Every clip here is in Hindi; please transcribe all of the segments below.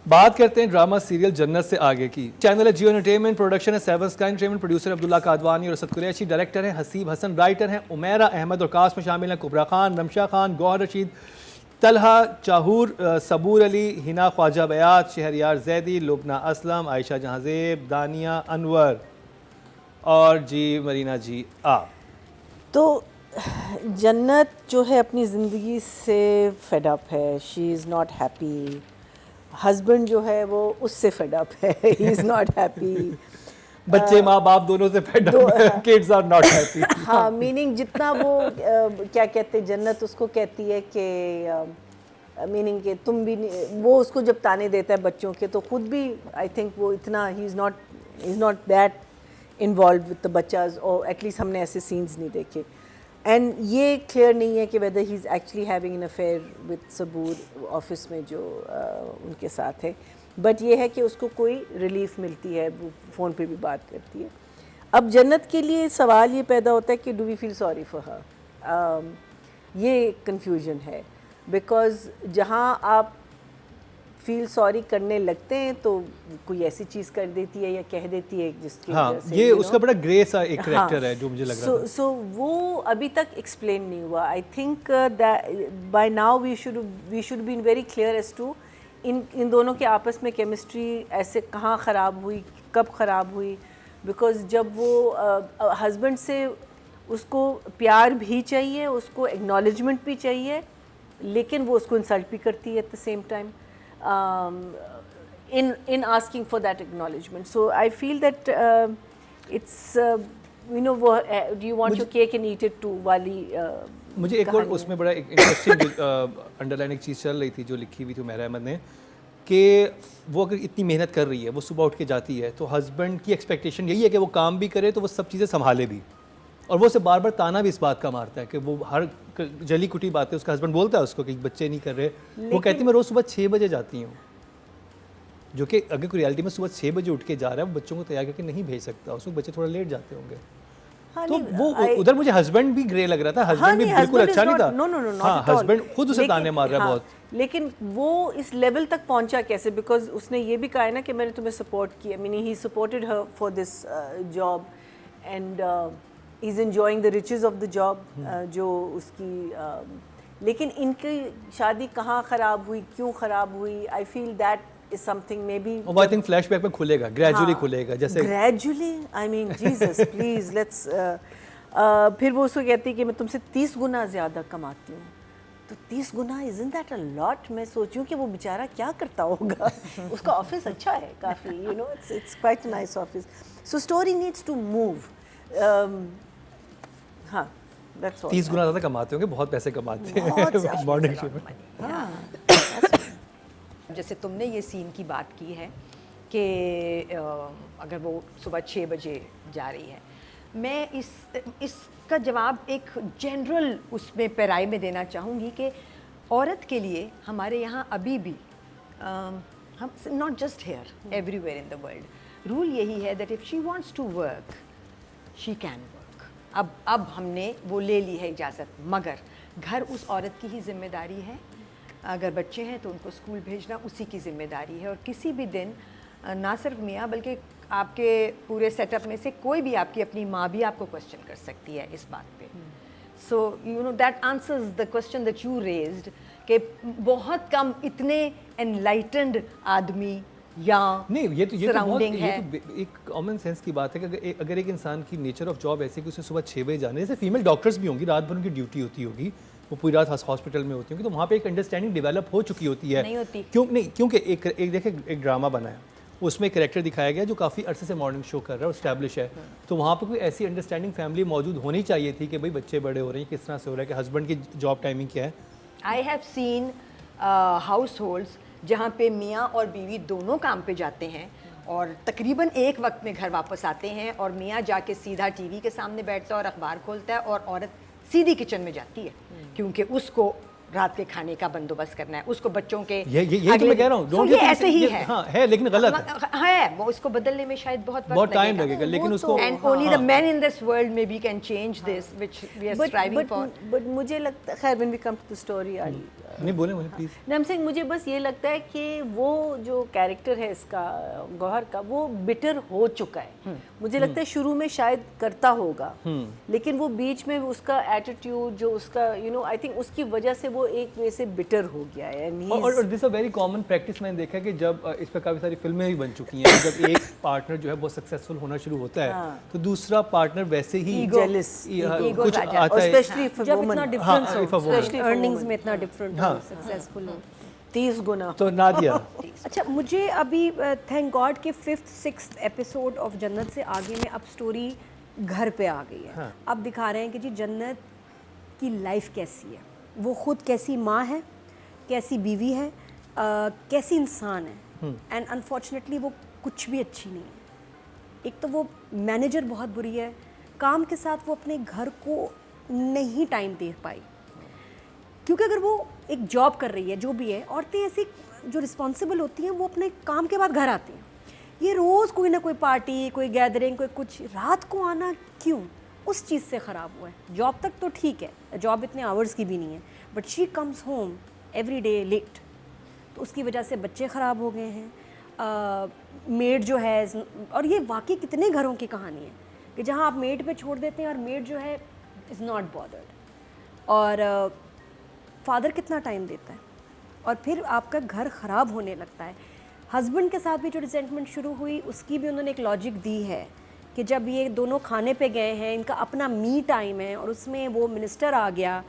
बात करते हैं ड्रामा सीरियल जन्नत से आगे की। चैनल है जियो एंटरटेनमेंट, प्रोडक्शन है seven sky entertainment, producer Abdullah Kadwani और असद कुरैशी, डायरेक्टर हैं हसीब हसन, राइटर हैं उमैरा अहमद और कास्ट में शामिल हैं कुबरा खान, रमशा खान, गौहर रशीद, तलहा चाहूर, सबूर अली, हिना ख्वाजा बयात, शहरयार जैदी, लुबना असलम, आयशा जहांजेब, दानिया अनवर और जी मरीना जी आप। तो जन्नत जो है अपनी ज़िंदगी से फेड अप है, she is not happy. Husband जो है वो उससे फेड अप है, ही इज़ नॉट हैप्पी। बच्चे माँ बाप दोनों से फेड अप हैं, किड्स आर नॉट हैप्पी। हाँ, मीनिंग जितना वो क्या कहते हैं, जन्नत उसको कहती है कि मीनिंग कि तुम भी वो उसको जब ताने देता है बच्चों के, तो खुद भी आई थिंक वो इतना ही is not that involve with the बच्चाज, और एटलीस्ट हमने ऐसे सीन्स नहीं देखे। एंड ये क्लियर नहीं है कि weather he is actually having an affair with Saboor office में जो उनके साथ है, बट ये है कि उसको कोई रिलीफ मिलती है, वो फ़ोन पे भी बात करती है। अब जन्नत के लिए सवाल ये पैदा होता है कि do we feel sorry for her, ये कन्फ्यूजन है। बिकॉज जहाँ आप फील सॉरी करने लगते हैं तो कोई ऐसी चीज़ कर देती है या कह देती है जिसकी वजह से ये उसका बड़ा ग्रे सा एक कैरेक्टर है जो मुझे लग रहा था। सो वो अभी तक एक्सप्लेन नहीं हुआ। I think that by now we should be very clear as to इन दोनों के आपस में केमिस्ट्री ऐसे कहाँ ख़राब हुई, कब ख़राब हुई। बिकॉज जब वो हस्बैंड से उसको प्यार भी चाहिए, उसको एक्नॉलेजमेंट भी चाहिए, लेकिन वो उसको इंसल्ट भी करती है at the same time in asking for that acknowledgement. So I feel that it's वो do you want your cake and eat it too वाली मुझे एक और उसमें बड़ा एक इंटरेस्टिंग अंडरलाइन एक चीज़ चल रही थी जो लिखी हुई थी उमैरा अहमद ने, कि वो अगर इतनी मेहनत कर रही है, वो सुबह उठ के जाती है, तो हस्बैंड की एक्सपेक्टेशन यही है कि वो काम भी करे तो वो सब चीज़ें संभाले भी, और वो उसे बार बार ताना भी इस बात का मारता है कि वो हर जली कुटी बातें उसका हस्बैंड बोलता है उसको कि बच्चे नहीं कर रहे। वो कहती है मैं रोज़ सुबह 6 बजे जाती हूँ, जो कि अगर कोई रियलिटी में सुबह 6 बजे उठ के जा रहा है, वो बच्चों को तैयार करके नहीं भेज सकता, उसमें बच्चे थोड़ा लेट जाते होंगे। हाँ, तो वो उधर मुझे हस्बैंड भी ग्रे लग रहा था, हस्बैंड भी बिल्कुल अच्छा नहीं था। हाँ, हस्बैंड खुद उसे ताने मार रहा है बहुत। लेकिन वो इस लेवल तक पहुंचा कैसे? बिकॉज उसने ये भी कहा है ना कि मैंने तुम्हें सपोर्ट किया, meaning he supported her for this job and is enjoying the riches of the job जो उसकी लेकिन इनकी शादी कहाँ ख़राब हुई, क्यों ख़राब हुई? I feel that is something may be I think flashback में खुलेगा, ग्रेजुअली खुलेगा, जैसे gradually. I mean Jesus please let's फिर वो उसको कहती है कि मैं तुमसे 30 गुना ज़्यादा कमाती हूँ, तो 30 गुना इज़न्ट दैट अ लॉट? मैं सोचूं कि वो बेचारा क्या करता होगा। उसका ऑफिस अच्छा है काफ़ी, you know, it's quite nice office. So story needs to move. हाँ, that's all. 30 गुना ज़्यादा कमाते होंगे, बहुत पैसे कमाते हैं मॉर्निंग शो में। जैसे तुमने ये सीन की बात की है कि अगर वो सुबह 6 बजे जा रही है, मैं इसका जवाब एक जनरल उसमें पैराई में देना चाहूँगी कि औरत के लिए हमारे यहाँ अभी भी हम not just here, everywhere in the world rule यही है that if she wants to work she can work. अब हमने वो ले ली है इजाज़त, मगर घर उस औरत की ही जिम्मेदारी है। अगर बच्चे हैं तो उनको स्कूल भेजना उसी की ज़िम्मेदारी है। और किसी भी दिन ना सिर्फ मियाँ बल्कि आपके पूरे सेटअप में से कोई भी, आपकी अपनी माँ भी आपको क्वेश्चन कर सकती है इस बात पे। So you know that answers the question that you raised कि बहुत कम इतने एनलाइटेंड आदमी या नहीं, ये तो बहुत है। ये तो एक कॉमन सेंस की बात है कि अगर एक इंसान की नेचर ऑफ जॉब ऐसी कि उसे सुबह 6 बजे जाने, जैसे फीमेल डॉक्टर्स भी होंगी, रात भर उनकी ड्यूटी होती होगी, वो पूरी रात हॉस्पिटल में होती होंगी, तो वहाँ पे एक अंडरस्टैंडिंग डेवलप हो चुकी होती है। नहीं होती क्योंकि एक देखे एक ड्रामा बना है, उसमें एक कैरेक्टर दिखाया गया जो काफ़ी अरसे से मॉर्निंग शो कर रहा है, एस्टैब्लिश है, तो वहाँ पर कोई ऐसी अंडरस्टैंडिंग फैमिली मौजूद होनी चाहिए थी कि भाई बच्चे बड़े हो रहे हैं, किस तरह से हो रहा है, कि हस्बैंड की जॉब टाइमिंग क्या है। I have seen house holds जहाँ पे मियाँ और बीवी दोनों काम पे जाते हैं और तकरीबन एक वक्त में घर वापस आते हैं, और मियाँ जाके सीधा टीवी के सामने बैठता है और अखबार खोलता है, और औरत सीधी किचन में जाती है क्योंकि उसको रात के खाने का बंदोबस्त करना है, उसको बच्चों के ये तो मैं कह रहा हूँ, ये ऐसे ही है। हाँ, है लेकिन गलत है, वो इसको बदलने में शायद बहुत टाइम लगेगा, लेकिन उसको and only the men in this world may be can change this which we are striving for. But मुझे लगता है, खैर when we come to the story नहीं बोले मुझे प्लीज। नम सिंह, मुझे बस ये लगता है कि वो जो कैरेक्टर है इसका गौहर का, वो बिटर हो चुका है। मुझे लगता है शुरू में शायद करता होगा, लेकिन वो बीच में उसका एटीट्यूड जो उसका आई थिंक उसकी वजह से वो एक वे से बिटर हो गया है। और this a very common practice मैंने देखा है कि जब इस पर काफ़ी सारी फिल्में भी बन चुकी हैं, जब एक पार्टनर जो है बहुत सक्सेसफुल होना शुरू होता है तो दूसरा पार्टनर वैसे ही जेलस कुछ आता है, स्पेशली जब इतना डिफरेंस if a हो, woman. स्पेशली अर्निंग्स में इतना डिफरेंट हो, सक्सेसफुल हो। 30 गुना। तो नादिया अच्छा, मुझे अभी थैंक गॉड कि 5th 6th एपिसोड ऑफ जन्नत से आगे में अब स्टोरी घर पे आ गई है। हाँ। अब दिखा रहे हैं कि जी जन्नत की लाइफ कैसी है, वो खुद कैसी माँ है, कैसी बीवी है, कैसी इंसान है। एंड अनफॉर्चुनेटली वो कुछ भी अच्छी नहीं है। एक तो वो मैनेजर बहुत बुरी है, काम के साथ वो अपने घर को नहीं टाइम दे पाई, क्योंकि अगर वो एक जॉब कर रही है, जो भी है, औरतें ऐसी जो रिस्पॉन्सिबल होती हैं वो अपने काम के बाद घर आती हैं। ये रोज़ कोई ना कोई पार्टी, कोई गैदरिंग, कोई कुछ, रात को आना क्यों, उस चीज़ से ख़राब हुआ है। जॉब तक तो ठीक है, जॉब इतने आवर्स की भी नहीं है, but she comes home every day late, तो उसकी वजह से बच्चे ख़राब हो गए हैं। मेड जो है, और ये वाकई कितने घरों की कहानी है कि जहाँ आप मेड पे छोड़ देते हैं और मेड जो है इज़ नॉट बॉदर्ड, और फादर कितना टाइम देता है, और फिर आपका घर ख़राब होने लगता है। हस्बैंड के साथ भी जो रिजेंटमेंट शुरू हुई, उसकी भी उन्होंने एक लॉजिक दी है कि जब ये दोनों खाने पे गए हैं, इनका अपना मी टाइम है, और उसमें वो मिनिस्टर आ गया,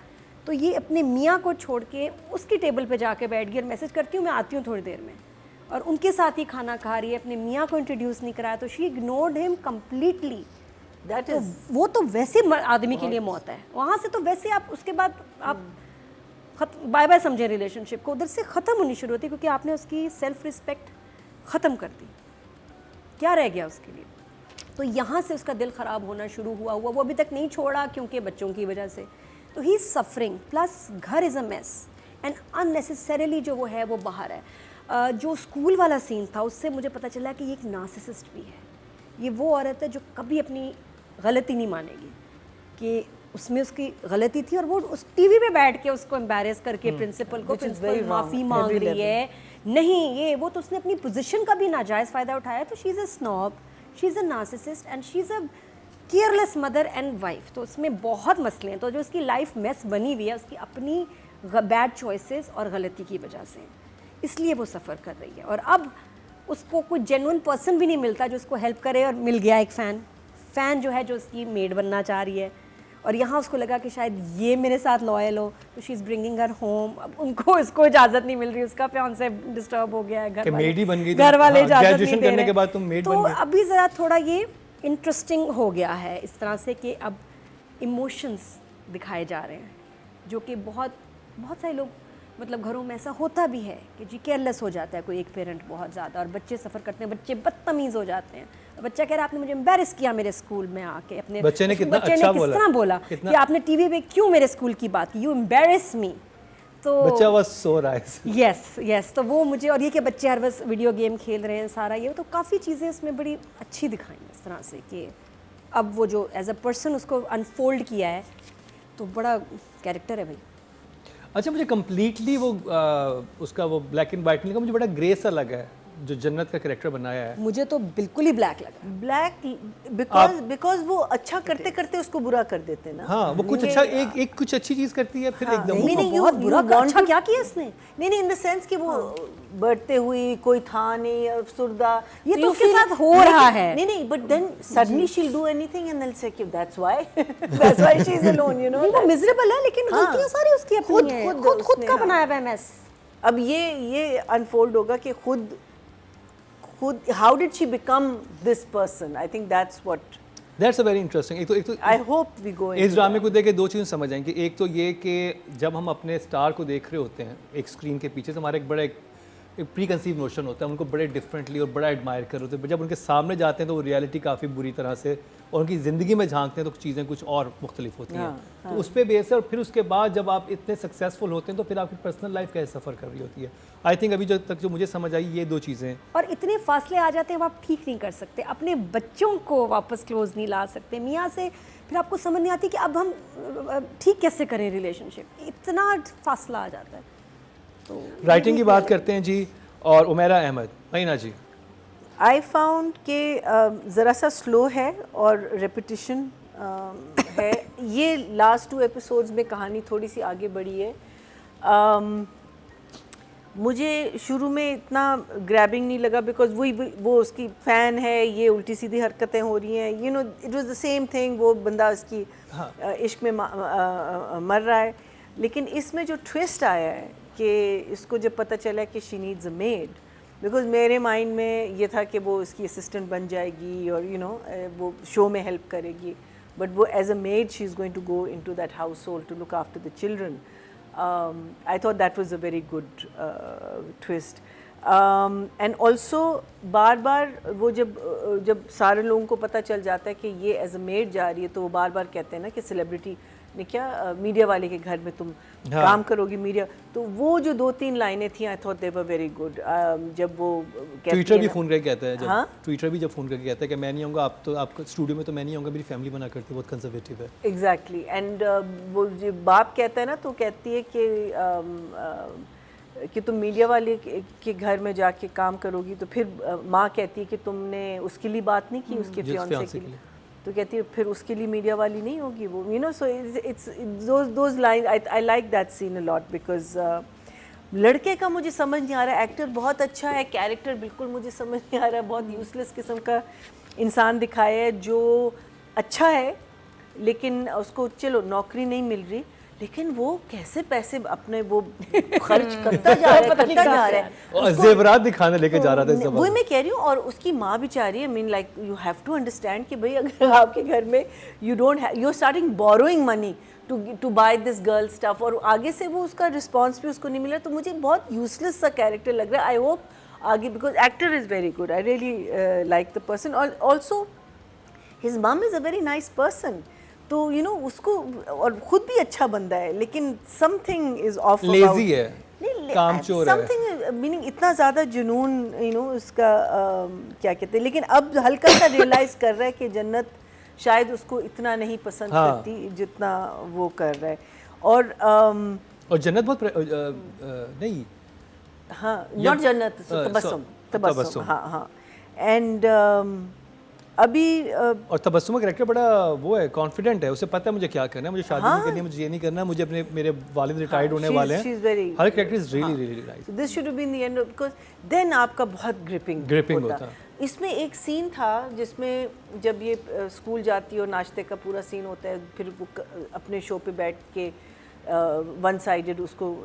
तो ये अपने मियाँ को छोड़ के उसकी टेबल पे जाके बैठ गई और मैसेज करती हूँ मैं आती हूँ थोड़ी देर में, और उनके साथ ही खाना खा रही है, अपने मियाँ को इंट्रोड्यूस नहीं कराया, तो she ignored him completely. That तो इज वो तो वैसे आदमी के लिए मौत है, वहाँ से तो वैसे आप उसके बाद आप बाय बाय समझें रिलेशनशिप को, उधर से ख़त्म होनी शुरू होती, क्योंकि आपने उसकी सेल्फ रिस्पेक्ट ख़त्म कर दी, क्या रह गया उसके लिए। तो यहाँ से उसका दिल ख़राब होना शुरू हुआ वो अभी तक नहीं छोड़ा, क्योंकि बच्चों की वजह से, तो ही इज़ सफरिंग, प्लस घर is a mess, and unnecessarily जो वो है वो बाहर है। जो स्कूल वाला सीन था, उससे मुझे पता चला कि ये एक नार्सिसिस्ट भी है। ये वो औरत है जो कभी अपनी गलती नहीं मानेगी कि उसमें उसकी गलती थी, और वो उस टीवी पे बैठ के उसको एम्बैरेस करके प्रिंसिपल को, प्रिंसिपल माफ़ी मांग रही है, नहीं ये वो, तो उसने अपनी पोजीशन का भी नाजायज़ फ़ायदा उठाया। तो she is a snob, she is a narcissist, and she is a careless mother and wife. तो उसमें बहुत मसले हैं, तो जो उसकी लाइफ मेस बनी हुई है उसकी अपनी बैड चॉइसेस और गलती की वजह से, इसलिए वो सफ़र कर रही है। और अब उसको कोई जेन्युइन पर्सन भी नहीं मिलता जो उसको हेल्प करे, और मिल गया एक फ़ैन जो है जो उसकी मेड बनना चाह रही है, और यहाँ उसको लगा कि शायद ये मेरे साथ लॉयल हो, तो she is bringing her home. अब उनको इसको इजाज़त नहीं मिल रही, उसका फियांसे डिस्टर्ब हो गया है, घर वाले इजाज़त नहीं दे रहे, के बाद तुम मेड तो बन गए। अभी ज़रा थोड़ा ये इंटरेस्टिंग हो गया है इस तरह से कि अब इमोशंस दिखाए जा रहे हैं, जो कि बहुत सारे लोग, मतलब घरों में ऐसा होता भी है कि जी केयरलेस हो जाता है कोई एक पेरेंट बहुत ज़्यादा, और बच्चे सफ़र करते हैं, बच्चे बदतमीज़ हो जाते हैं। बच्चा कह रहा है आपने मुझे एम्बैरेस किया मेरे स्कूल में आके, अपने बच्चे ने कितना बच्चे अच्छा ने किस तरह बोला कितना... कि आपने टीवी पे क्यों मेरे स्कूल की बात की, यू एम्बैरेस मी। तो बच्चा बस सो रहा है। यस, तो वो मुझे, और ये कि बच्चे हर बस वीडियो गेम खेल रहे हैं सारा, ये तो काफ़ी चीज़ें उसमें बड़ी अच्छी दिखाई इस तरह से कि अब वो जो एज अ पर्सन उसको अनफोल्ड किया है, तो बड़ा कैरेक्टर है भाई। अच्छा, मुझे कम्प्लीटली वो उसका वो ब्लैक एंड वाइट नहीं लगा, मुझे बड़ा ग्रे सा लगा है जो जन्नत का कैरेक्टर बनाया है। मुझे तो बिल्कुल ही ब्लैक लगा। ब्लैक बिकॉज वो अच्छा करते करते उसको बुरा कर देते ना। हाँ, वो कुछ अच्छा एक कुछ अच्छी चीज करती है, फिर एकदम बहुत बुरा अच्छा क्या किया इसने। नहीं इन द सेंस कि वो बढ़ते हुई कोई था नहीं, अफसरदा, ये तो उसके साथ हो रहा है। नहीं but then suddenly she will do anything and they'll say that's why she is alone, you know. वो मिजरेबल है, लेकिन गलतियां सारी उसकी अपनी है, खुद का बनाया हुआ है मैस। अब ये अनफोल्ड होगा कि खुद how did she become this person? I think that's a very interesting। एक तो I hope we go इस ड्रामे को देख के दो चीज़ें समझ आएंगी। एक तो ये कि जब हम अपने स्टार को देख रहे होते हैं एक स्क्रीन के पीछे से, हमारा एक बड़ा एक प्री कंसीव नोशन होता है, उनको बड़े डिफरेंटली और बड़ा एडमायर कर होते हैं। जब उनके सामने जाते हैं तो वो रियलिटी काफ़ी बुरी तरह से, और उनकी ज़िंदगी में झांकते हैं तो चीज़ें कुछ और मुख्तलिफ होती हैं। तो उस पर बेस है, और फिर उसके बाद जब आप इतने सक्सेसफुल होते हैं तो फिर आपकी पर्सनल लाइफ कैसे सफ़र कर रही होती है। आई थिंक अभी तक जो मुझे समझ आई ये दो चीज़ें। और इतने फासले आ जाते हैं, आप ठीक नहीं कर सकते, अपने बच्चों को वापस क्लोज नहीं ला सकते मियाँ से, फिर आपको समझ नहीं आती कि अब हम ठीक कैसे करें रिलेशनशिप, इतना फासला आ जाता है। तो राइटिंग की बात करते हैं जी, और उमेरा अहमद, महीना जी। आई फाउंड कि ज़रा सा स्लो है और रेपिटिशन है। ये लास्ट 2 एपिसोड्स में कहानी थोड़ी सी आगे बढ़ी है। मुझे शुरू में इतना ग्रैबिंग नहीं लगा बिकॉज वो उसकी फ़ैन है, ये उल्टी सीधी हरकतें हो रही हैं, you know it was the same thing, वो बंदा उसकी इश्क में मर रहा है। लेकिन इसमें जो ट्विस्ट आया है कि इसको जब पता चला कि she needs a made, because मेरे माइंड में ये था कि वो इसकी असिस्टेंट बन जाएगी और वो शो में हेल्प करेगी, बट वो as a maid she is going to go into that household to look after the children. I thought that was a very good twist. And also बार बार वो जब सारे लोगों को पता चल जाता है कि ये एज अ मेड जा रही है, तो वो बार बार कहते हैं ना कि सेलिब्रिटी ने क्या मीडिया वाले के घर में तुम काम करोगी मीडिया, तो वो जो 2-3 लाइनें थी I thought they were very good. जब वो ट्विटर भी फ़ोन करके कहता है, जब ट्विटर भी जब फ़ोन करके कहता है कि मैं नहीं आऊँगा, आप तो आपका स्टूडियो में तो मैं नहीं आऊँगा, मेरी फैमिली मना करती है, बहुत कंजर्वेटिव है. एग्जैक्टली. एंड वो जो बाप कहता है ना, तो कहती है कि तुम मीडिया वाले के घर में जाके काम करोगी, तो फिर माँ कहती है कि तुमने उसके लिए बात नहीं की, उसके फियांसे के लिए, तो कहती है फिर उसके लिए मीडिया वाली नहीं होगी वो, you know. So it's those line I like that seen a lot because लड़के का मुझे समझ नहीं आ रहा है, एक्टर बहुत अच्छा है, कैरेक्टर बिल्कुल मुझे समझ नहीं आ रहा है, बहुत यूजलेस किस्म का इंसान दिखाया है जो अच्छा है, लेकिन उसको चलो नौकरी नहीं मिल रही, लेकिन वो कैसे पैसे अपने वो खर्च करता जा रहा है और जेवरात दिखाने लेके जा रहा था इस दफा. वही मैं कह रही हूँ. और उसकी माँ बेचारी, I mean like you have to understand कि भाई अगर आपके घर में you are starting borrowing money to buy this girl stuff, और आगे से वो उसका रिस्पॉन्स भी उसको नहीं मिला, तो मुझे बहुत यूजलेस सा कैरेक्टर लग रहा है. आई होप आगे, because actor is very good, I really like the person. Also his mum is a very nice person, तो यू नो उसको, और खुद भी अच्छा बंदा है, लेकिन समथिंग इज ऑफ, लेजी है, कामचोर है, समथिंग मीनिंग इतना ज़्यादा जुनून, यू नो उसका क्या कहते हैं. लेकिन अब हल्का सा रियलाइज़ कर रहा है कि जन्नत शायद उसको इतना नहीं पसंद करती जितना वो कर रहा है. और जन्नत बहुत नहीं, हाँ, नॉट जन्नत, तबस्सुम, हाँ. एंड अभी और तबस्सुम का कैरेक्टर बड़ा वो है, कॉन्फिडेंट है, उसे पता है मुझे क्या करना है, मुझे शादी नहीं करनी है, मुझे ये नहीं करना, मुझे मेरे वालिद रिटायर्ड होने वाले हैं. हर character is really nice. This should be in the end, because then आपका बहुत ग्रिपिंग होता. इसमें एक सीन था जिसमें जब ये स्कूल जाती है और नाश्ते का पूरा सीन होता है, फिर वो अपने शो पे बैठ के वन साइडेड उसको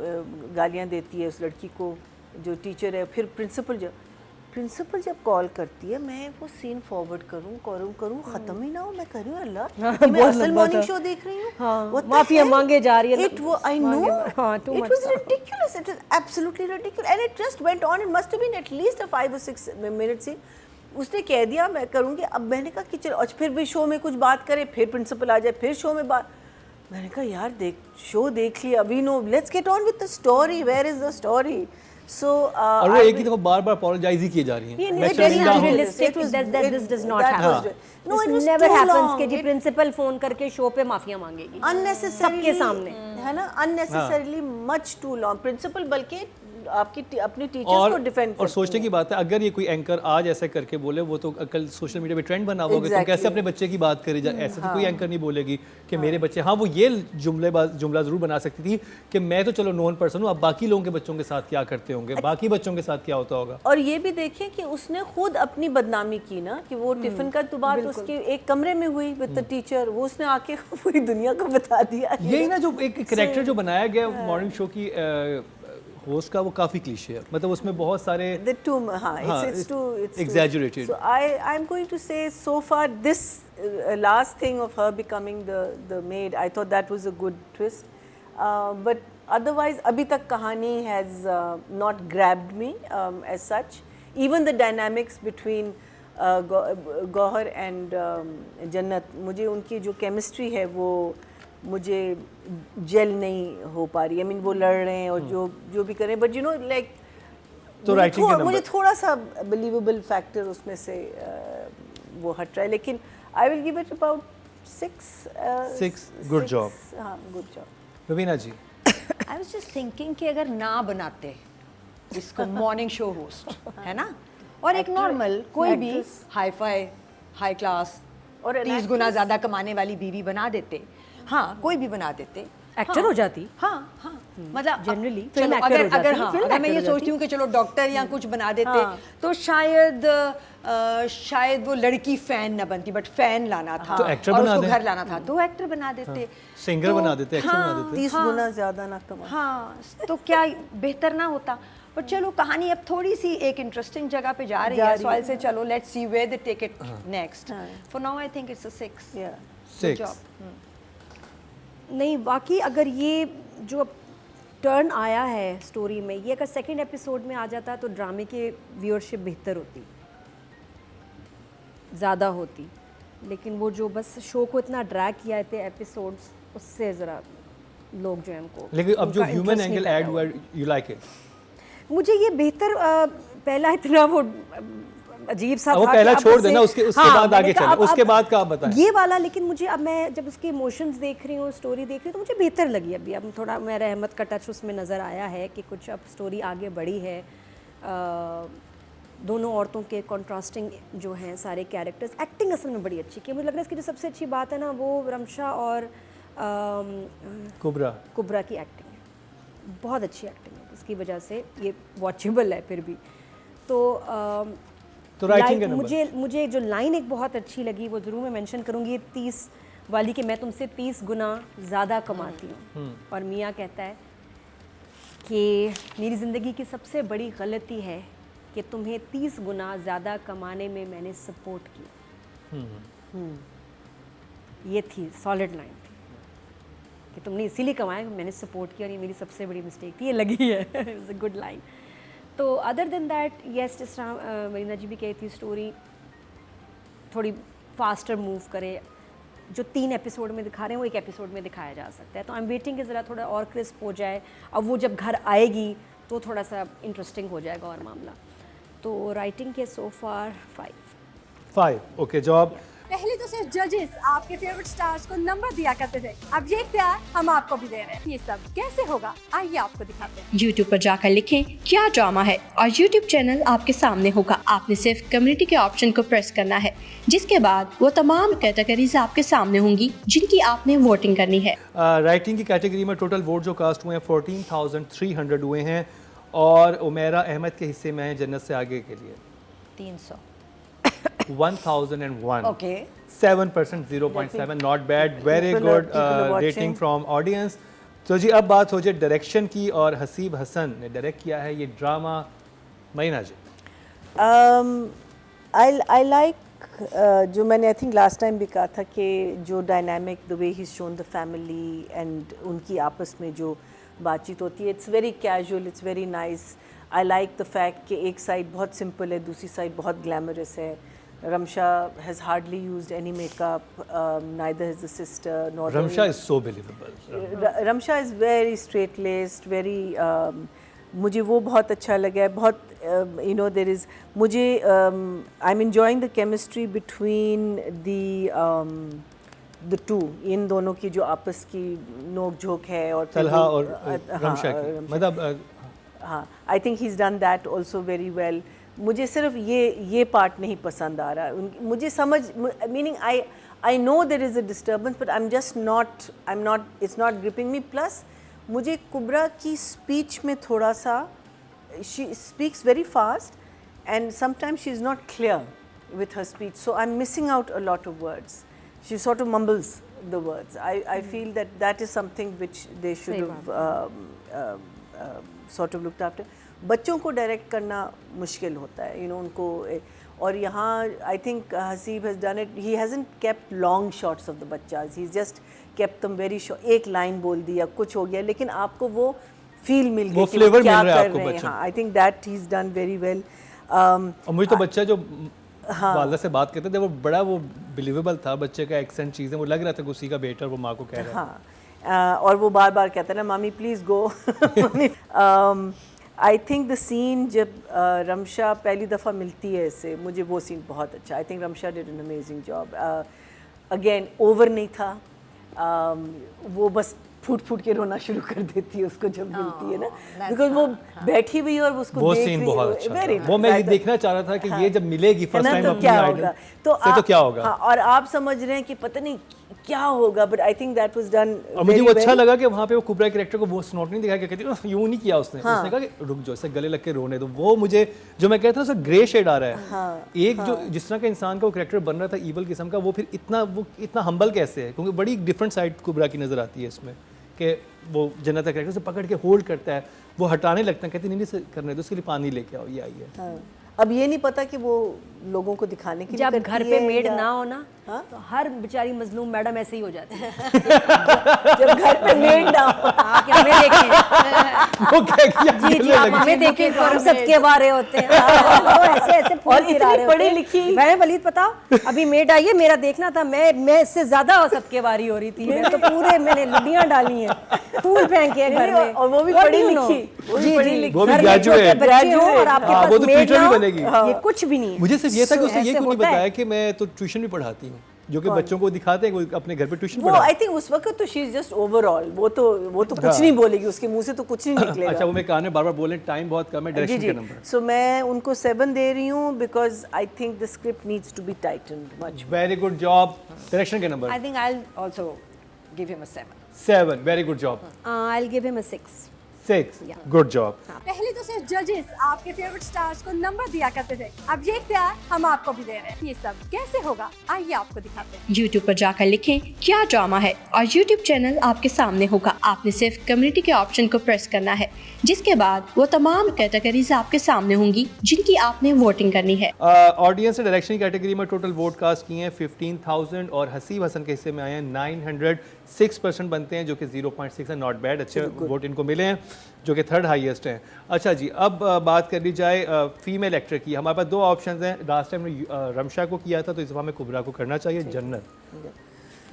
गालियाँ देती है उस लड़की को जो टीचर है. फिर प्रिंसिपल जब कॉल करती है, मैं वो सीन फॉरवर्ड करूँ ख़त्म ही ना हो. मैं कर रही हूँ अल्लाह, मैं असल मॉर्निंग शो देख रही हूँ, माफिया मांगे जा रही है. It was, I know, it was ridiculous. It was absolutely ridiculous, and it just went on. It must have been at least a 5 or 6 minutes. उसने कह दिया मैं करूँगी. अब मैंने कहा कि चलो, और फिर भी शो में कुछ बात करे, फिर प्रिंसिपल आ जाए, फिर शो में बात. मैंने कहा यार शो देख लिया, अभी no, let's get on with the story. Where is the story? So और वो एक ही दफा बार-बार अपोलोजाइज ही किए जा रही हैं. It's very unrealistic that this does not happen. No, it was never too happens long. कि जी प्रिंसिपल फोन करके शो पे माफिया मांगेगी unnecessarily सबके सामने, है ना, unnecessarily much too long. Principal बल्कि आपकी अपनी टीचर्स को डिफेंड और सोचने की बात है, अगर ये कोई एंकर आज ऐसा करके बोले, वो तो कल सोशल मीडिया पे ट्रेंड बना होगा. तुम कैसे अपने बच्चे की बात करी जाए, ऐसे तो कोई एंकर नहीं बोलेगी कि मेरे बच्चे. हाँ, वो ये जुमला जरूर बना सकती थी कि मैं तो चलो नॉन पर्सन हूँ, अब बाकी लोगों के बच्चों के साथ क्या करते होंगे, बाकी बच्चों के साथ क्या होता होगा. और ये भी देखें कि उसने खुद अपनी बदनामी की ना, कि वो टिफिन का तो बात उसके एक कमरे में हुई विद द टीचर, वो उसने आके पूरी दुनिया को बता दिया. यही ना जो एक कैरेक्टर जो बनाया गया मॉर्निंग शो की होस्ट का, वो काफी क्लीशे है, मतलब उसमें बहुत सारे it's exaggerated. So I'm going to say so far this last thing of her becoming the maid, I thought that was a good twist, but otherwise abhi tak kahani has not grabbed me as such. Even the dynamics between Gauhar and Jannat, मुझे उनकी जो chemistry है वो मुझे जेल नहीं हो पा रही. I mean वो लड़ रहे हैं और जो भी करें, but you know like तो राइटिंग का मुझे थोड़ा सा believable factor उसमें से वो हट रहा है, लेकिन I will give it about 6. 6 good job. हाँ, good job. Raveena ji. I was just thinking कि अगर ना बनाते इसको मॉर्निंग शो होस्ट, है ना, और एक नॉर्मल कोई भी हाई फाई हाई क्लास और 30 गुना ज़्यादा कमाने वाली बीवी बना देते, हाँ कोई भी बना देते, एक्टर हो जाती। हाँ हाँ, मतलब Generally, चलो film actor अगर हो जाती, अगर हाँ film अगर मैं actor ये हो सोचती हूँ कि चलो डॉक्टर या कुछ बना देते तो शायद वो लड़की फैन ना बनती, बट फैन लाना था तो actor और बना उसको दें। घर लाना था तो एक्टर बना देते, सिंगर तो- बना देते, एक्टर बना हाँ, देते। 30 गुना ज़्यादा ना कमा। हाँ, तो क्या बेहतर ना होता। पर चलो कहानी अब थोड़ी सी एक इंटरेस्टिंग जगह पे जा रही है, सवाल से चलो let's see where they take it next. For now I think it's a 6 Yeah. 6 नहीं वाकई अगर ये जो अब टर्न आया है स्टोरी में, ये अगर सेकंड एपिसोड में आ जाता तो ड्रामे की व्यूअरशिप बेहतर होती, ज़्यादा होती, लेकिन वो जो बस शो को इतना ड्रैग किया थे एपिसोड्स, उससे ज़रा लोग जो है उनको, लेकिन अब जो उनका ह्यूमन interest नहीं एंगल पैदा ऐड हुआ। हुआ, यू लाइक इट? मुझे ये बेहतर पहला इतना वो अजीब सा अब वो था पहला कि अब छोड़ उससे- देना, उसके हाँ, बाद मैंने आगे कहा चले, अब- उसके अब बाद का आप बताएं। ये वाला, लेकिन मुझे अब मैं जब उसके इमोशंस देख रही हूँ, स्टोरी देख रही हूँ, तो मुझे बेहतर लगी अभी। अब थोड़ा मेरा अहमद का टच उसमें नज़र आया है कि कुछ अब स्टोरी आगे बढ़ी है। दोनों औरतों के कॉन्ट्रास्टिंग जो हैं सारे कैरेक्टर्स, एक्टिंग असल में बड़ी अच्छी की। मुझे लग रहा है इसकी जो सबसे अच्छी बात है ना, वो रमशा और कुबरा की एक्टिंग है। बहुत अच्छी एक्टिंग है, इसकी वजह से ये वॉचेबल है फिर भी। तो राइटिंग के नंबर, मुझे जो लाइन एक बहुत अच्छी लगी, वो ज़रूर मैं मेंशन करूँगी, 30 वाली कि मैं तुमसे 30 गुना ज़्यादा कमाती हूँ। और मियाँ कहता है कि मेरी ज़िंदगी की सबसे बड़ी गलती है कि तुम्हें 30 गुना ज़्यादा कमाने में मैंने सपोर्ट किया। ये थी सॉलिड लाइन थी कि तुमने इसीलिए कमाया, मैंने सपोर्ट किया और ये मेरी सबसे बड़ी मिस्टेक थी, ये लगी है। It's a good line. तो अदर देन दैट येस, जिस तरह मरीना जी भी कही थी, स्टोरी थोड़ी फास्टर मूव करे, जो 3 एपिसोड में दिखा रहे हैं वो 1 एपिसोड में दिखाया जा सकता है। तो आई एम वेटिंग कि ज़रा थोड़ा और क्रिस्प हो जाए। अब वो जब घर आएगी तो थोड़ा सा इंटरेस्टिंग हो जाएगा और मामला। तो राइटिंग के सो फार 5। ओके। जॉब पहले तो सिर्फ जजेस आपके फेवरेट स्टार्स को नंबर दिया करते थे, अब ये इख्तियार हम आपको भी दे रहे हैं। ये सब कैसे होगा, आइए आपको दिखाते हैं। YouTube पर जाकर लिखें क्या ड्रामा है और YouTube चैनल आपके सामने होगा। आपने सिर्फ कम्युनिटी के ऑप्शन को प्रेस करना है, जिसके बाद वो तमाम कैटेगरीज आपके सामने होंगी जिनकी आपने वोटिंग करनी है। राइटिंग की कैटेगरी में टोटल वोट जो कास्ट हुए हैं 14,300 हुए हैं, और उमेरा अहमद के हिस्से में है जन्नत से आगे के लिए 300। 1001। Okay, 7%, 0.7, not bad, very People good are watching. Rating from audience. तो जी अब बात हो जाए डायरेक्शन की, और हसीब हसन ने डायरेक्ट किया है ये drama. Marina ji, I like जो मैंने आई थिंक लास्ट टाइम भी कहा था कि जो dynamic, the way he shown the family and उनकी आपस में जो बातचीत होती है, it's very casual, it's very nice. I like the fact कि एक साइड बहुत सिंपल है, दूसरी साइड बहुत ग्लैमरस है। Ramsha has hardly used any makeup, neither his sister nor Ramsha is so believable. Ramsha is very straight लेस्ड, very मुझे वो बहुत अच्छा लगा है। बहुत यू नो देयर इज़, मुझे I am enjoying the chemistry between the two, इन दोनों की जो आपस की नोक झोंक है। और फिर तलहा वो, और रमशा की, मतलब हाँ, I think he is done that also very well. मुझे सिर्फ ये पार्ट नहीं पसंद आ रहा। मुझे समझ, meaning I know there is a disturbance, but I am just not, it's not gripping me. Plus मुझे कुबरा की स्पीच में थोड़ा सा, she speaks very fast and sometimes she is not clear with her speech, so I'm missing out a lot of words. She sort of mumbles the words. I feel that is something which they should have sort of looked after. बच्चों को डायरेक्ट करना मुश्किल होता है, उनको। और यहाँ I think Haseeb has done it, he hasn't kept long shots of the बच्चाज, he just kept them very short. एक लाइन बोल दिया, कुछ हो गया, लेकिन आपको वो फील मिल गया कि वो क्या कर रहे हैं। हाँ, आई think that he is done very well. और मुझे तो बच्चा जो वालदा से बात करते थे वो बड़ा वो बिलीवेबल था, बच्चे का एक्सेंट चीज़ें, वो लग रहा था कि उसी का बेटा, वो माँ को कह रहा है। हाँ, और वो बार बार कहता है ना, मामी please go. I think the scene जब रमशा पहली दफ़ा मिलती है इससे, मुझे वो सीन बहुत अच्छा, I think Ramsha did an amazing job. Again over नहीं था, वो बस फूट फूट के रोना शुरू कर देती है उसको जब मिलती है ना, बिकॉज वो बैठी हुई और उसको वो देख सीन रही बहुत है। अच्छा Very था। वो मैं ये nice. देखना चाह रहा था कि ये जब मिलेगी है फर्स्ट ना, टाइम तो अपनी क्या आइडल होगा, तो क्या होगा। हाँ, और आप समझ रहे हैं कि पता नहीं क्या होगा, but I think that was done. और मुझे वो अच्छा लगा कि वहाँ पे वो कुबरा कैरेक्टर को वो स्नॉट नहीं दिखाया, कहती है यूं नहीं किया उसने, उसने कहा कि रुक जाओ, इससे गले लग के रोने दो। वो मुझे जो मैं कहता हूँ उसका ग्रे शेड आ रहा है। एक जो जिस तरह का इंसान का वो कैरेक्टर बन रहा था ईवल किस्म का, वो फिर इतना हम्बल कैसे है, क्योंकि बड़ी डिफरेंट साइड कुबरा की नजर आती है इसमें कि वो जन्नत का कैरेक्टर से पकड़ के होल्ड करता है, वो हटाने लगता है, कहती नहीं नहीं करने दो, उसके लिए पानी लेके आओ, ये आई है। हाँ, अब ये नहीं पता कि वो लोगों को दिखाने के लिए जब करती घर पे है मेड या- ना हो ना, हाँ? तो हर बेचारी मजलूम मैडम ऐसे ही हो जाती है। जब घर पे मेड ना हो। कि हमें देखें, वो क्या किया जी जी आप हमें देखें तो हम सबके बारे होते हैं। वो ऐसे ऐसे फूल और फिरा इतनी रहे पढ़ी होते हैं। लिखी। मैंने वलीद पता अभी मेड आई है, मेरा देखना था, मैं इससे ज्यादा सबके बारी हो रही थी। मैंने तो पूरे मैंने लुडियां डाली हैं, फूल फेंके हैं घर में, और वो भी What पढ़ी do you know? लिखी, वो भी जी पढ़ी जी, लिखी। वो भी घर में छोटे graduate। बच्चे हों और आपके हाँ, पास वो तो मेड teacher ना भी हो, बनेगी। ये कुछ भी नहीं है। मुझे सिर्फ ये था कि उसने ऐसे ये क्यों नहीं होता है। बताया कि मैं तो ट्यूशन भी पढ़ाती हूँ, जो कि बच्चों को दिखाते हैं, वो अपने घर पे ट्यूशन वो पढ़ाते आई थिंक उस वक्त तो शी इज जस्ट ओवरऑल, वो तो कुछ नहीं बोलेगी, उसके मुंह से तो कुछ नहीं हैं। निकलेगा। अच्छा, वो मैं कान में बार बार बोले, टाइम बहुत कम है, जी डायरेक्शन जी, का नंबर। सो मैं उनको 7 दे रही हूँ because I think the script needs to be tightened much. Very good job. Direction का number I think I'll also give him a 7. 7, very good job. I'll give him a 6. 6, good job. पहले तो सिर्फ जजेस आपके फेवरेट स्टार्स को नंबर दिया करते थे, अब ये इख्तियार हम आपको भी दे रहे हैं। ये सब कैसे होगा, आइए आपको दिखाते हैं। YouTube पर जाकर लिखें क्या ड्रामा है और YouTube चैनल आपके सामने होगा। आपने सिर्फ कम्युनिटी के ऑप्शन को प्रेस करना है, जिसके बाद वो तमाम कैटेगरीज आपके सामने होंगी जिनकी आपने वोटिंग करनी है। ऑडियंस ने डायरेक्शन कैटेगरी में टोटल वोट कास्ट किए हैं 15,000 और हसीब हसन के हिस्से में आए हैं 906% बनते हैं, जो कि 0.6 है, नॉट बैड, अच्छे वोट इनको मिले हैं, जो कि थर्ड हाईएस्ट हैं। अच्छा जी, अब बात कर ली जाए फीमेल एक्टर की। हमारे पास 2 ऑप्शंस हैं। लास्ट टाइम ने रमशा को किया था, तो इस बार में कुबरा को करना चाहिए, जन्नत।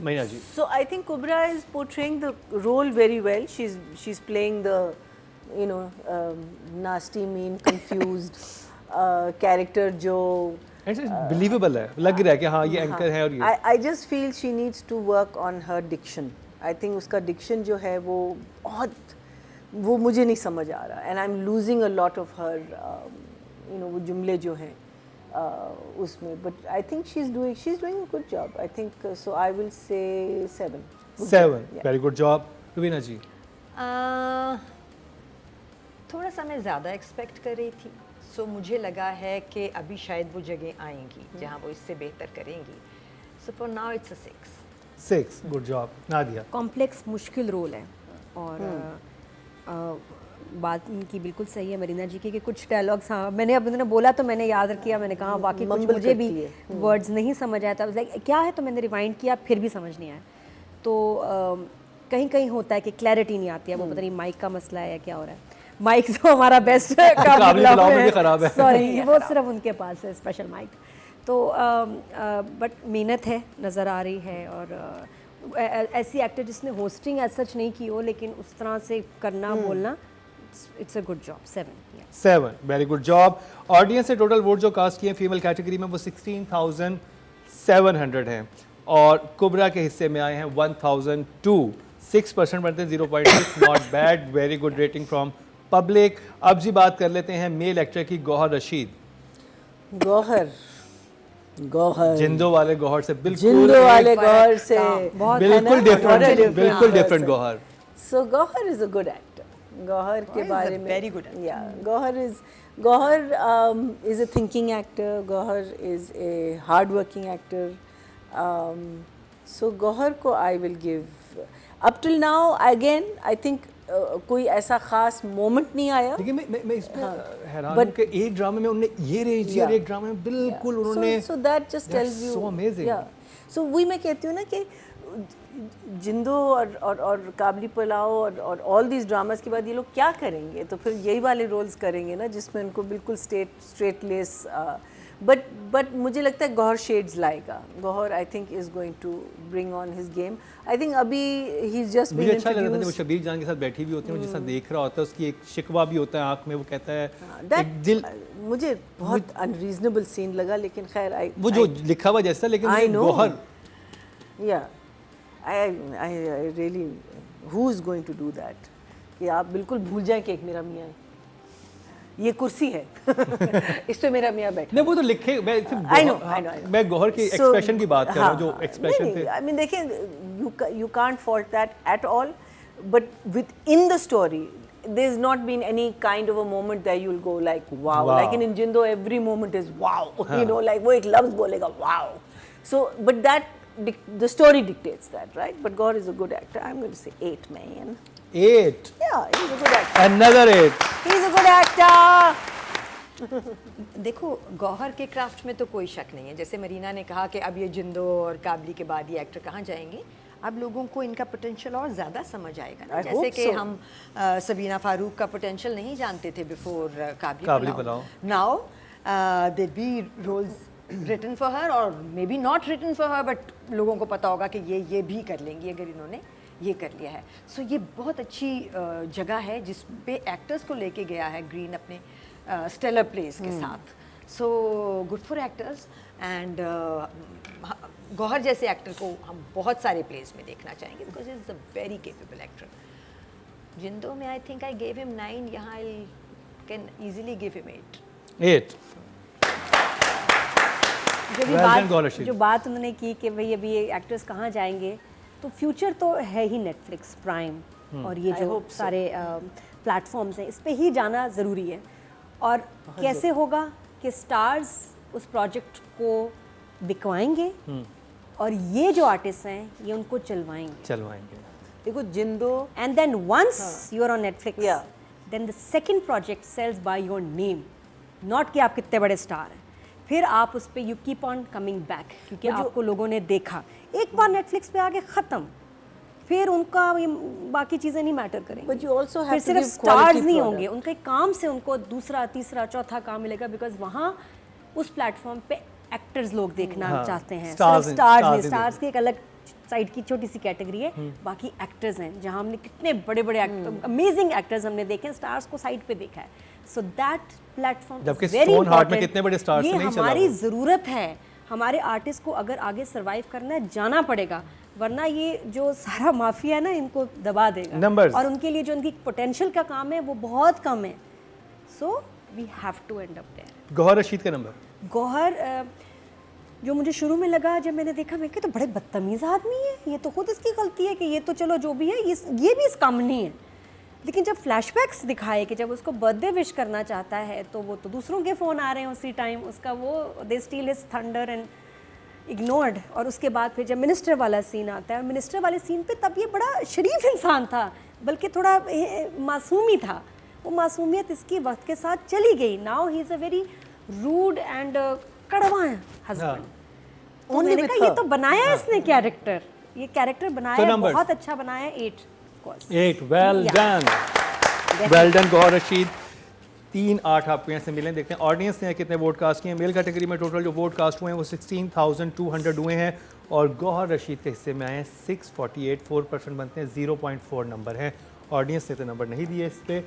मैना जी। So I think Kubra is portraying the role very well. She's playing the, you know, nasty, mean, confused character जो बिलीवेबल है, लग रहा है कि हाँ ये एंकर है। और ये I just feel she needs to work on her diction. I think उसका diction जो है वो बहुत, वो मुझे नहीं समझ आ रहा, and I'm losing a lot of her, you know, वो जुमले जो हैं उसमें, but I think she's doing a good job. I think so. I will say 7. Good 7, job. Yeah. Very good job. Rubina ji. थोड़ा सा मैं ज़्यादा एक्सपेक्ट कर रही थी, सो मुझे लगा है कि अभी शायद वो जगह आएंगी जहाँ वो इससे बेहतर करेंगी। So for now it's a 6. Good job. Nadia. Complex मुश्किल रोल है और बात इनकी बिल्कुल सही है मरीना जी की कि कुछ डायलॉग्स, हाँ मैंने अब उन्होंने बोला तो मैंने याद किया, मैंने कहा वाकई कुछ Mumble मुझे भी करती वर्ड्स नहीं समझ आया था, लाइक क्या है, तो मैंने रिवाइंड किया फिर भी समझ नहीं आया। तो कहीं कहीं होता है कि क्लैरिटी नहीं आती है, वो पता नहीं माइक का मसला है या क्या हो रहा है। माइक तो हमारा बेस्ट काबली पुलाव में भी खराब है। सॉरी, वो सिर्फ उनके पास है स्पेशल माइक। तो बट मेहनत है नज़र आ रही है, और ऐसी एक्टर जिसने होस्टिंग एज सच नहीं की हो लेकिन उस तरह से करना बोलना, it's a good job. 7, very good job. Audience से टोटल वोट जो कास्ट किए हैं फीमेल कैटेगरी में वो 16,700 हैं, और कुबरा के हिस्से में आए हैं 1,002, 6% बनते हैं, 0.6, not bad, very good rating from public. अब जी बात कर लेते हैं मेल एक्टर की, गौहर रशीद। गौहर जिंदो वाले गौहर से बिल्कुल जिंदो वाले गौहर से बिल्कुल different Gauhar. So Gauhar is a good actor. Gauhar के बारे में very good actor. Yeah, Gauhar is a thinking actor. Gauhar is a hard-working actor. So Gauhar को I will give. Up till now, again, I think कोई ऐसा खास मोमेंट नहीं आया। देखिए मैं इस पे हैरान हूँ कि एक ड्रामे में उन्होंने ये रेंज दिया और एक ड्रामे में बिल्कुल उन्होंने, So that just tells you. so amazing. Yeah. So वही मैं कहती हूँ ना कि जिंदो और काबली पुलाव और ऑल दीज ड्रामास के बाद ये लोग क्या करेंगे, तो फिर यही वाले रोल्स करेंगे ना जिसमें उनको बिल्कुल स्ट्रेट लेस, बट मुझे लगता है गौहर शेड्स लाएगा। Gauhar I think is going to bring on his game. I think अभी ही इज जस्ट बीन मुझे अच्छा लग रहा था जब वो इंट्रोड्यूस्ड। शबीर जान के साथ बैठी भी होती है, जिस तरह देख रहा होता है, उसकी एक शिकवा भी होता है आंख में, वो कहता है एक दिल, मुझे बहुत अनरीजनेबल सीन लगा, लेकिन खैर आई वो जो लिखा हुआ जैसा, I लेकिन know. Gauhar Yeah, I really who is going to do that, कि आप बिल्कुल भूल जाएं कि एक मेरा मियाँ है, ये कुर्सी है इस पे मेरा मियाँ बैठा। नहीं वो तो लिखे मैं I know, I know. मैं गौहर के So, एक्सप्रेशन की बात कर रहा हूँ जो हाँ, एक्सप्रेशन नहीं, थे। I mean देखिए you can't fault that at all, but within the story there's not been any kind of a moment that you'll go like wow. Wow. Like in Jindo every moment is wow. You know, like वो एक लफ्ज़ बोलेगा wow. So but that the story dictates that, right? But God is a good actor. I'm going to say 8, man. 8 Yeah, he's a good actor. another 8 He's a good actor. देखो गौहर के क्राफ्ट में तो कोई शक नहीं है। जैसे मरीना ने कहा कि अब ये जिंदो और काबली के बाद ये एक्टर कहाँ जाएंगे, अब लोगों को इनका पोटेंशियल और ज़्यादा समझ आएगा ना। I जैसे hope कि so. हम सबीना फारूक का पोटेंशियल नहीं जानते थे before Kabli Kabli Pulao. Now there be roles written for her और maybe not written for her, but लोगों को पता होगा कि ये भी कर लेंगी अगर इन्होंने ये कर लिया है। सो ये बहुत अच्छी जगह है जिस पे एक्टर्स को लेके गया है ग्रीन अपने स्टेलर प्लेस के साथ। So good for actors and Gauhar जैसे एक्टर को हम बहुत सारे प्लेस में देखना चाहेंगे because is a very capable actor. Jindo में I think I gave him 9, यहाँ I can easily give him 8। जो बात उन्होंने की कि भाई अभी ये एक्टर्स कहाँ जाएंगे, तो फ्यूचर तो है ही नेटफ्लिक्स प्राइम और ये जो सारे प्लेटफॉर्म्स हैं, इस पे ही जाना ज़रूरी है। और कैसे होगा कि स्टार्स उस प्रोजेक्ट को बिकवाएंगे और ये जो आर्टिस्ट हैं ये उनको चलवाएंगे। देखो Jindo and then once you are on Netflix, Yeah. Then the second project sells by your name, not कि आप कितने बड़े स्टार हैं। फिर आप उस पर you keep on coming back, क्योंकि आपको लोगों ने देखा एक बार नेटफ्लिक्स पे आके ख़त्म, फिर उनका ये बाकी चीज़ें नहीं मैटर करेंगी। But you also have फिर to सिर्फ give स्टार्स quality नहीं product. होंगे, उनके काम से उनको दूसरा तीसरा चौथा काम मिलेगा, बिकॉज वहाँ उस प्लेटफॉर्म पे एक्टर्स लोग देखना चाहते हैं। Stars सिर्फ हैं, स्टार्स stars नहीं, ही स्टार्स की एक अलग साइड की छोटी सी कैटेगरी है, बाकी एक्टर्स हैं जहाँ हमने कितने बड़े बड़े अमेजिंग एक्टर्स हमने देखे हैं, स्टार्स को साइड पे देखा है। सो दैट प्लेटफॉर्म जबकि स्टोन हार्ट में कितने बड़े स्टार्स ये नहीं चला हमारी वो। ज़रूरत है। हमारे आर्टिस्ट को अगर आगे सरवाइव करना है जाना पड़ेगा, वरना ये जो सारा माफिया है ना इनको दबा देगा। Numbers. और उनके लिए जो उनकी पोटेंशियल का काम है वो बहुत कम है। So we have to end up there. Gauhar Rashid का नंबर? गौहर जो मुझे शुरू में लगा जब मैंने देखा, मैं तो बड़े बदतमीज़ आदमी है, ये तो खुद इसकी गलती है कि ये तो चलो जो भी है ये भी इस काम नहीं है। लेकिन जब फ्लैशबैक्स दिखाए कि जब उसको बर्थडे विश करना चाहता है तो वो तो दूसरों के फ़ोन आ रहे हैं उसी टाइम, उसका वो they steal his thunder and ignored. और उसके बाद फिर जब मिनिस्टर वाला सीन आता है, मिनिस्टर वाले सीन पे तब ये बड़ा शरीफ इंसान था, बल्कि थोड़ा मासूम ही था। वो मासूमियत इसकी वक्त के साथ चली गई। Now he is a very rude and कड़वा हस्बैंड। तो मैंने कहा ये तो बनाया है इसने कैरेक्टर, ये कैरेक्टर बनाया है, बहुत अच्छा बनाया है। 8 8 well done, well done Gauhar Rashid. 3-8 आपको यहाँ से मिले। देखते हैं ऑडियंस ने कितने वोट कास्ट किए हैं। मेल कैटेगरी में टोटल जो वोट कास्ट हुए हैं वो 16,200 हुए हैं और गौहर रशीद के हिस्से में आए हैं 648, 4% बनते हैं, 0.4 नंबर है। ऑडियंस ने तो नंबर नहीं दिए इस पे।